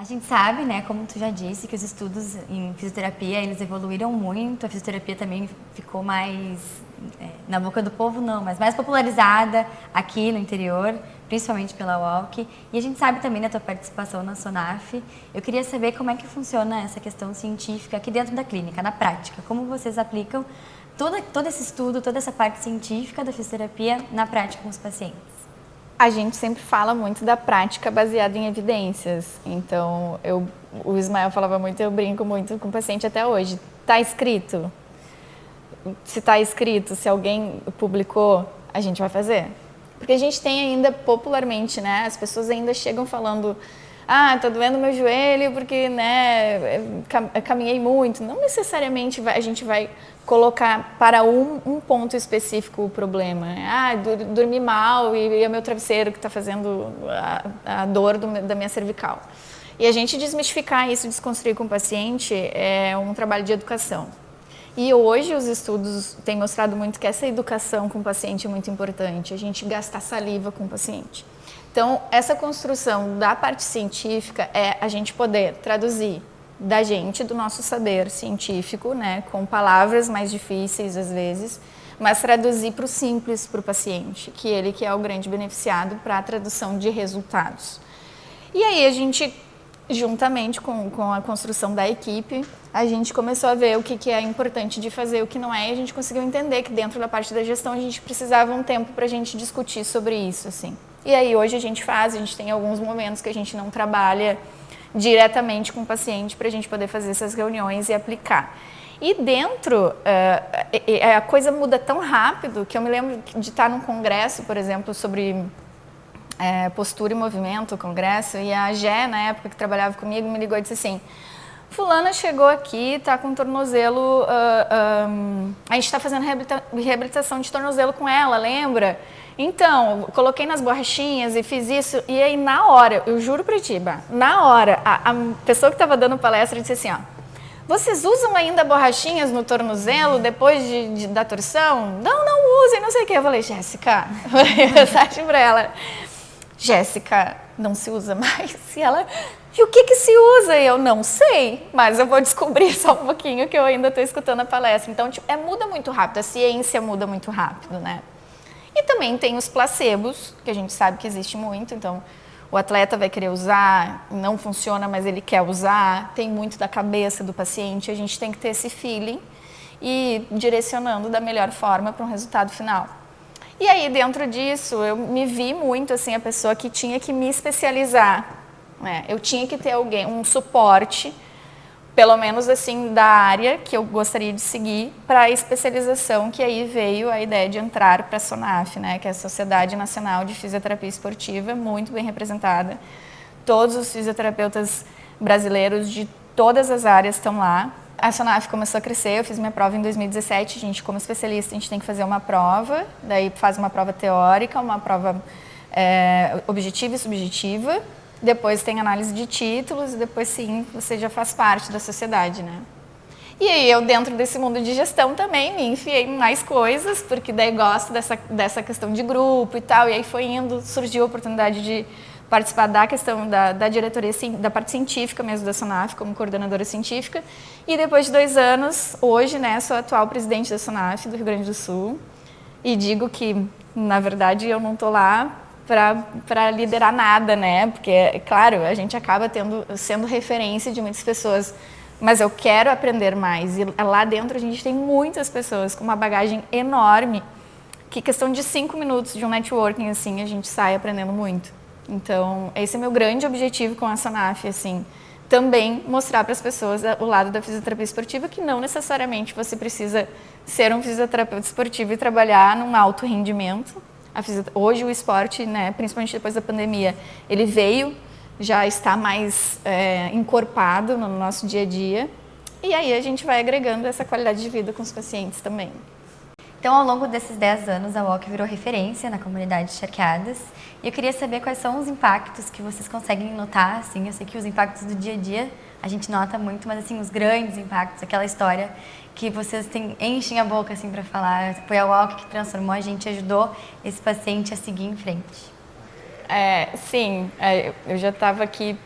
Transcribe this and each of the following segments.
A gente sabe, né, como tu já disse, que os estudos em fisioterapia, eles evoluíram muito, a fisioterapia também ficou mais, na boca do povo não, mas mais popularizada aqui no interior, principalmente pela UOLC. E a gente sabe também da tua participação na SONAF. Eu queria saber como é que funciona essa questão científica aqui dentro da clínica, na prática. Como vocês aplicam todo esse estudo, toda essa parte científica da fisioterapia na prática com os pacientes? A gente sempre fala muito da prática baseada em evidências. Então, o Ismael falava muito, eu brinco muito com o paciente até hoje. Está escrito? Se está escrito, se alguém publicou, a gente vai fazer. Porque a gente tem ainda popularmente, né? As pessoas ainda chegam falando, tá doendo meu joelho porque, né, caminhei muito. Não necessariamente a gente vai colocar para um ponto específico o problema. Dormi mal e é meu travesseiro que está fazendo a dor da minha cervical. E a gente desmistificar isso, desconstruir com o paciente é um trabalho de educação. E hoje os estudos têm mostrado muito que essa educação com o paciente é muito importante, a gente gastar saliva com o paciente. Então, essa construção da parte científica é a gente poder traduzir da gente, do nosso saber científico, né, com palavras mais difíceis às vezes, mas traduzir para o simples para o paciente, que ele que é o grande beneficiado para a tradução de resultados. E aí a gente, juntamente com a construção da equipe, a gente começou a ver o que é importante de fazer, o que não é, e a gente conseguiu entender que dentro da parte da gestão a gente precisava um tempo para a gente discutir sobre isso, assim. E aí hoje a gente tem alguns momentos que a gente não trabalha diretamente com o paciente para a gente poder fazer essas reuniões e aplicar. E dentro, a coisa muda tão rápido que eu me lembro de estar num congresso, por exemplo, sobre postura e movimento, congresso, e a Gé, na época que trabalhava comigo, me ligou e disse assim, fulana chegou aqui, está com tornozelo, a gente está fazendo reabilitação de tornozelo com ela, lembra? Então, coloquei nas borrachinhas e fiz isso, e aí na hora, eu juro pra ti, na hora, a pessoa que estava dando palestra disse assim, vocês usam ainda borrachinhas no tornozelo depois da torção? Não usem, não sei o que. Eu falei, Jéssica, falei mensagem pra ela, Jéssica, não se usa mais. E ela, e o que se usa? E eu não sei, mas eu vou descobrir só um pouquinho que eu ainda estou escutando a palestra. Então, muda muito rápido, a ciência muda muito rápido, né? E também tem os placebos, que a gente sabe que existe muito, então o atleta vai querer usar, não funciona, mas ele quer usar, tem muito da cabeça do paciente, a gente tem que ter esse feeling e ir direcionando da melhor forma para um resultado final. E aí, dentro disso, eu me vi muito, assim, a pessoa que tinha que me especializar, né? Eu tinha que ter alguém, um suporte, pelo menos assim, da área que eu gostaria de seguir para a especialização, que aí veio a ideia de entrar para a SONAF, né, que é a Sociedade Nacional de Fisioterapia Esportiva, muito bem representada. Todos os fisioterapeutas brasileiros de todas as áreas estão lá. A SONAF começou a crescer, eu fiz minha prova em 2017, a gente como especialista, a gente tem que fazer uma prova, daí faz uma prova teórica, uma prova objetiva e subjetiva, depois tem análise de títulos e depois sim, você já faz parte da sociedade, né? E aí eu dentro desse mundo de gestão também me enfiei em mais coisas, porque daí gosto dessa questão de grupo e tal, e aí foi indo, surgiu a oportunidade de participar da questão da diretoria, da parte científica mesmo da SONAF, como coordenadora científica, e depois de 2 anos, hoje, né, sou a atual presidente da SONAF do Rio Grande do Sul, e digo que, na verdade, eu não estou lá para liderar nada, né? Porque, claro, a gente acaba sendo referência de muitas pessoas, mas eu quero aprender mais. E lá dentro a gente tem muitas pessoas com uma bagagem enorme, que questão de 5 minutos de um networking, assim, a gente sai aprendendo muito. Então, esse é meu grande objetivo com a SONAF, assim, também mostrar para as pessoas o lado da fisioterapia esportiva, que não necessariamente você precisa ser um fisioterapeuta esportivo e trabalhar num alto rendimento. Hoje o esporte, né, principalmente depois da pandemia, ele já está mais encorpado no nosso dia a dia, e aí a gente vai agregando essa qualidade de vida com os pacientes também. Então, ao longo desses 10 anos, a UOLC virou referência na comunidade de charqueadas, e eu queria saber quais são os impactos que vocês conseguem notar, assim, eu sei que os impactos do dia a dia a gente nota muito, mas assim, os grandes impactos, aquela história que vocês enchem a boca assim para falar, foi a UOLC que transformou a gente, ajudou esse paciente a seguir em frente. Sim, eu já estava aqui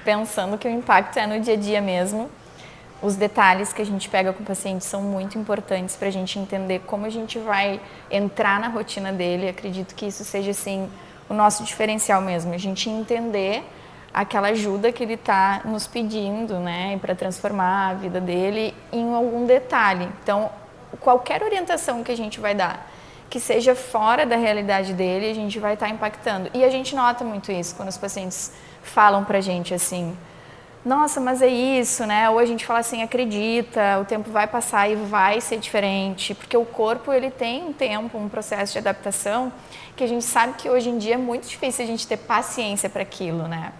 pensando que o impacto é no dia a dia mesmo. Os detalhes que a gente pega com o paciente são muito importantes para a gente entender como a gente vai entrar na rotina dele. Acredito que isso seja, assim, o nosso diferencial mesmo. A gente entender aquela ajuda que ele está nos pedindo, né, para transformar a vida dele em algum detalhe. Então, qualquer orientação que a gente vai dar, que seja fora da realidade dele, a gente vai estar impactando. E a gente nota muito isso quando os pacientes falam para a gente assim, nossa, mas é isso, né? Ou a gente fala assim, acredita, o tempo vai passar e vai ser diferente, porque o corpo ele tem um tempo, um processo de adaptação que a gente sabe que hoje em dia é muito difícil a gente ter paciência para aquilo, né?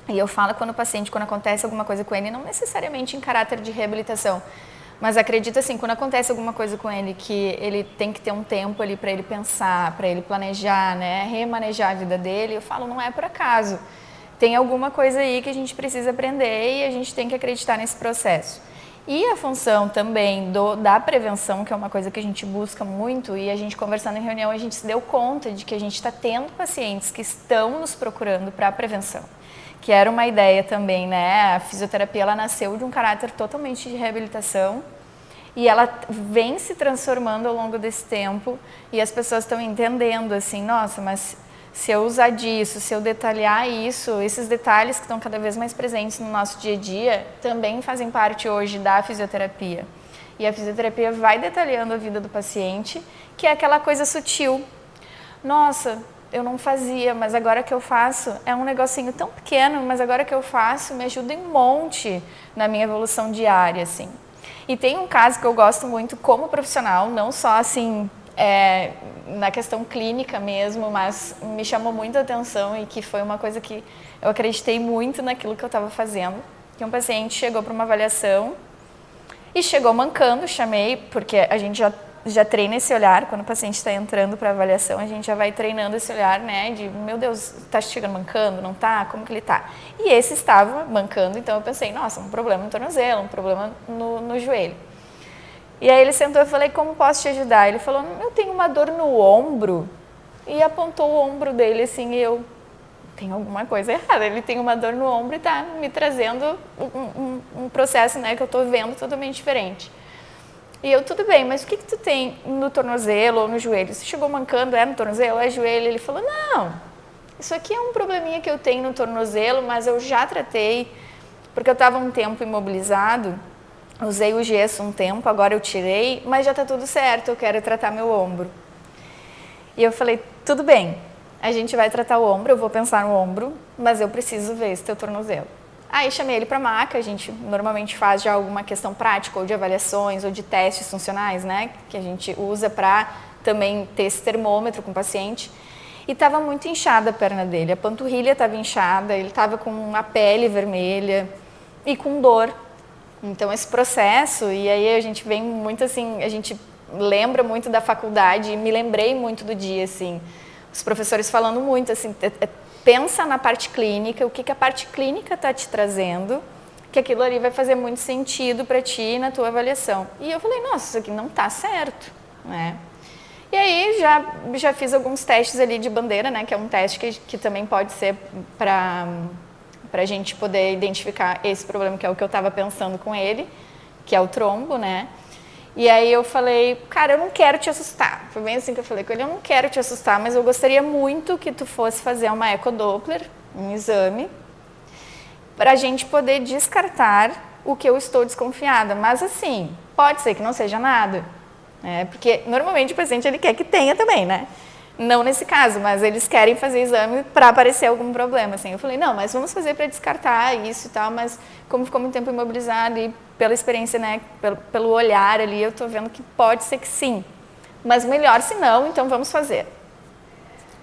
E eu falo quando o paciente, quando acontece alguma coisa com ele, não necessariamente em caráter de reabilitação, mas acredito assim, quando acontece alguma coisa com ele que ele tem que ter um tempo ali para ele pensar, para ele planejar, né, remanejar a vida dele, eu falo, não é por acaso. Tem alguma coisa aí que a gente precisa aprender e a gente tem que acreditar nesse processo. E a função também da prevenção, que é uma coisa que a gente busca muito, e a gente conversando em reunião, a gente se deu conta de que a gente está tendo pacientes que estão nos procurando para a prevenção. Que era uma ideia também, né? A fisioterapia, ela nasceu de um caráter totalmente de reabilitação e ela vem se transformando ao longo desse tempo e as pessoas estão entendendo assim, nossa, mas se eu usar disso, se eu detalhar isso, esses detalhes que estão cada vez mais presentes no nosso dia a dia também fazem parte hoje da fisioterapia. E a fisioterapia vai detalhando a vida do paciente, que é aquela coisa sutil. Nossa, eu não fazia, mas agora que eu faço, é um negocinho tão pequeno, mas agora que eu faço me ajuda em um monte na minha evolução diária, assim. E tem um caso que eu gosto muito como profissional, não só assim, na questão clínica mesmo, mas me chamou muita atenção e que foi uma coisa que eu acreditei muito naquilo que eu estava fazendo. Que um paciente chegou para uma avaliação e chegou mancando, chamei, porque a gente já treina esse olhar, quando o paciente está entrando para avaliação, a gente já vai treinando esse olhar, né, de, meu Deus, está chegando mancando, não está? Como que ele está? E esse estava mancando, então eu pensei, nossa, um problema no tornozelo, um problema no joelho. E aí ele sentou e eu falei, como posso te ajudar? Ele falou, eu tenho uma dor no ombro, e apontou o ombro dele assim, e eu, tem alguma coisa errada, ele tem uma dor no ombro e está me trazendo um processo, né, que eu estou vendo totalmente diferente. E eu, tudo bem, mas o que tu tem no tornozelo ou no joelho? Você chegou mancando, no tornozelo, joelho? Ele falou, não, isso aqui é um probleminha que eu tenho no tornozelo, mas eu já tratei, porque eu estava um tempo imobilizado, usei o gesso um tempo, agora eu tirei, mas já está tudo certo, eu quero tratar meu ombro. E eu falei, tudo bem, a gente vai tratar o ombro, eu vou pensar no ombro, mas eu preciso ver esse teu tornozelo. Aí chamei ele para a maca, a gente normalmente faz já alguma questão prática, ou de avaliações, ou de testes funcionais, né? Que a gente usa para também ter esse termômetro com o paciente. E estava muito inchada a perna dele, a panturrilha estava inchada, ele estava com a pele vermelha e com dor. Então esse processo, e aí a gente vem muito assim, a gente lembra muito da faculdade, e me lembrei muito do dia, assim, os professores falando muito, assim, pensa na parte clínica, o que a parte clínica está te trazendo, que aquilo ali vai fazer muito sentido para ti na tua avaliação. E eu falei, nossa, isso aqui não está certo, né? E aí já fiz alguns testes ali de bandeira, né? Que é um teste que também pode ser para a gente poder identificar esse problema, que é o que eu estava pensando com ele, que é o trombo, né? E aí eu falei, cara, eu não quero te assustar. Foi bem assim que eu falei com ele, eu não quero te assustar, mas eu gostaria muito que tu fosse fazer uma ecodoppler, um exame, para a gente poder descartar o que eu estou desconfiada. Mas assim, pode ser que não seja nada, né? Porque normalmente o paciente ele quer que tenha também, né? Não nesse caso, mas eles querem fazer exame para aparecer algum problema, assim. Eu falei, não, mas vamos fazer para descartar isso e tal, mas como ficou muito tempo imobilizado e pela experiência, né, pelo olhar ali, eu tô vendo que pode ser que sim. Mas melhor se não, então vamos fazer.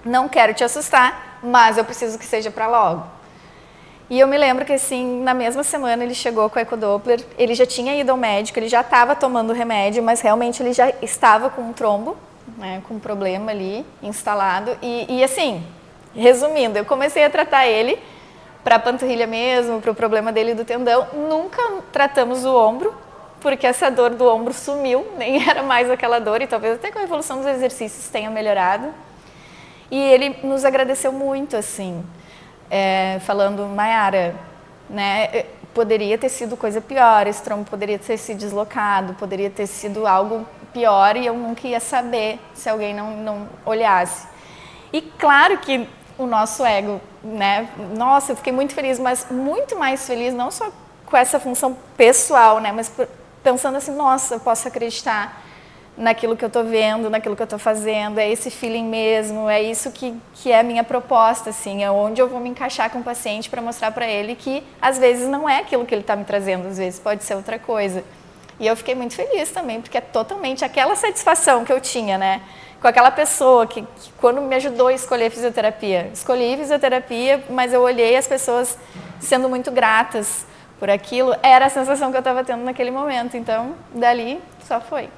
Não quero te assustar, mas eu preciso que seja para logo. E eu me lembro que, assim, na mesma semana ele chegou com a ecodoppler, ele já tinha ido ao médico, ele já estava tomando remédio, mas realmente ele já estava com um trombo, né, com um problema ali instalado. E assim, resumindo, eu comecei a tratar ele para a panturrilha mesmo, para o problema dele do tendão. Nunca tratamos o ombro, porque essa dor do ombro sumiu, nem era mais aquela dor, e talvez até com a evolução dos exercícios tenha melhorado. E ele nos agradeceu muito, assim, falando, Mayara, né? Poderia ter sido coisa pior, esse trombo poderia ter se deslocado, poderia ter sido algo pior e eu nunca ia saber se alguém não olhasse. E claro que o nosso ego, né? Nossa, eu fiquei muito feliz, mas muito mais feliz não só com essa função pessoal, né? Mas pensando assim, nossa, eu posso acreditar naquilo que eu estou vendo, naquilo que eu estou fazendo, é esse feeling mesmo, é isso que é a minha proposta, assim, é onde eu vou me encaixar com o paciente para mostrar para ele que às vezes não é aquilo que ele está me trazendo, às vezes pode ser outra coisa. E eu fiquei muito feliz também, porque é totalmente aquela satisfação que eu tinha, né? Com aquela pessoa que quando me ajudou a escolher fisioterapia. Escolhi fisioterapia, mas eu olhei as pessoas sendo muito gratas por aquilo, era a sensação que eu estava tendo naquele momento. Então, dali, só foi.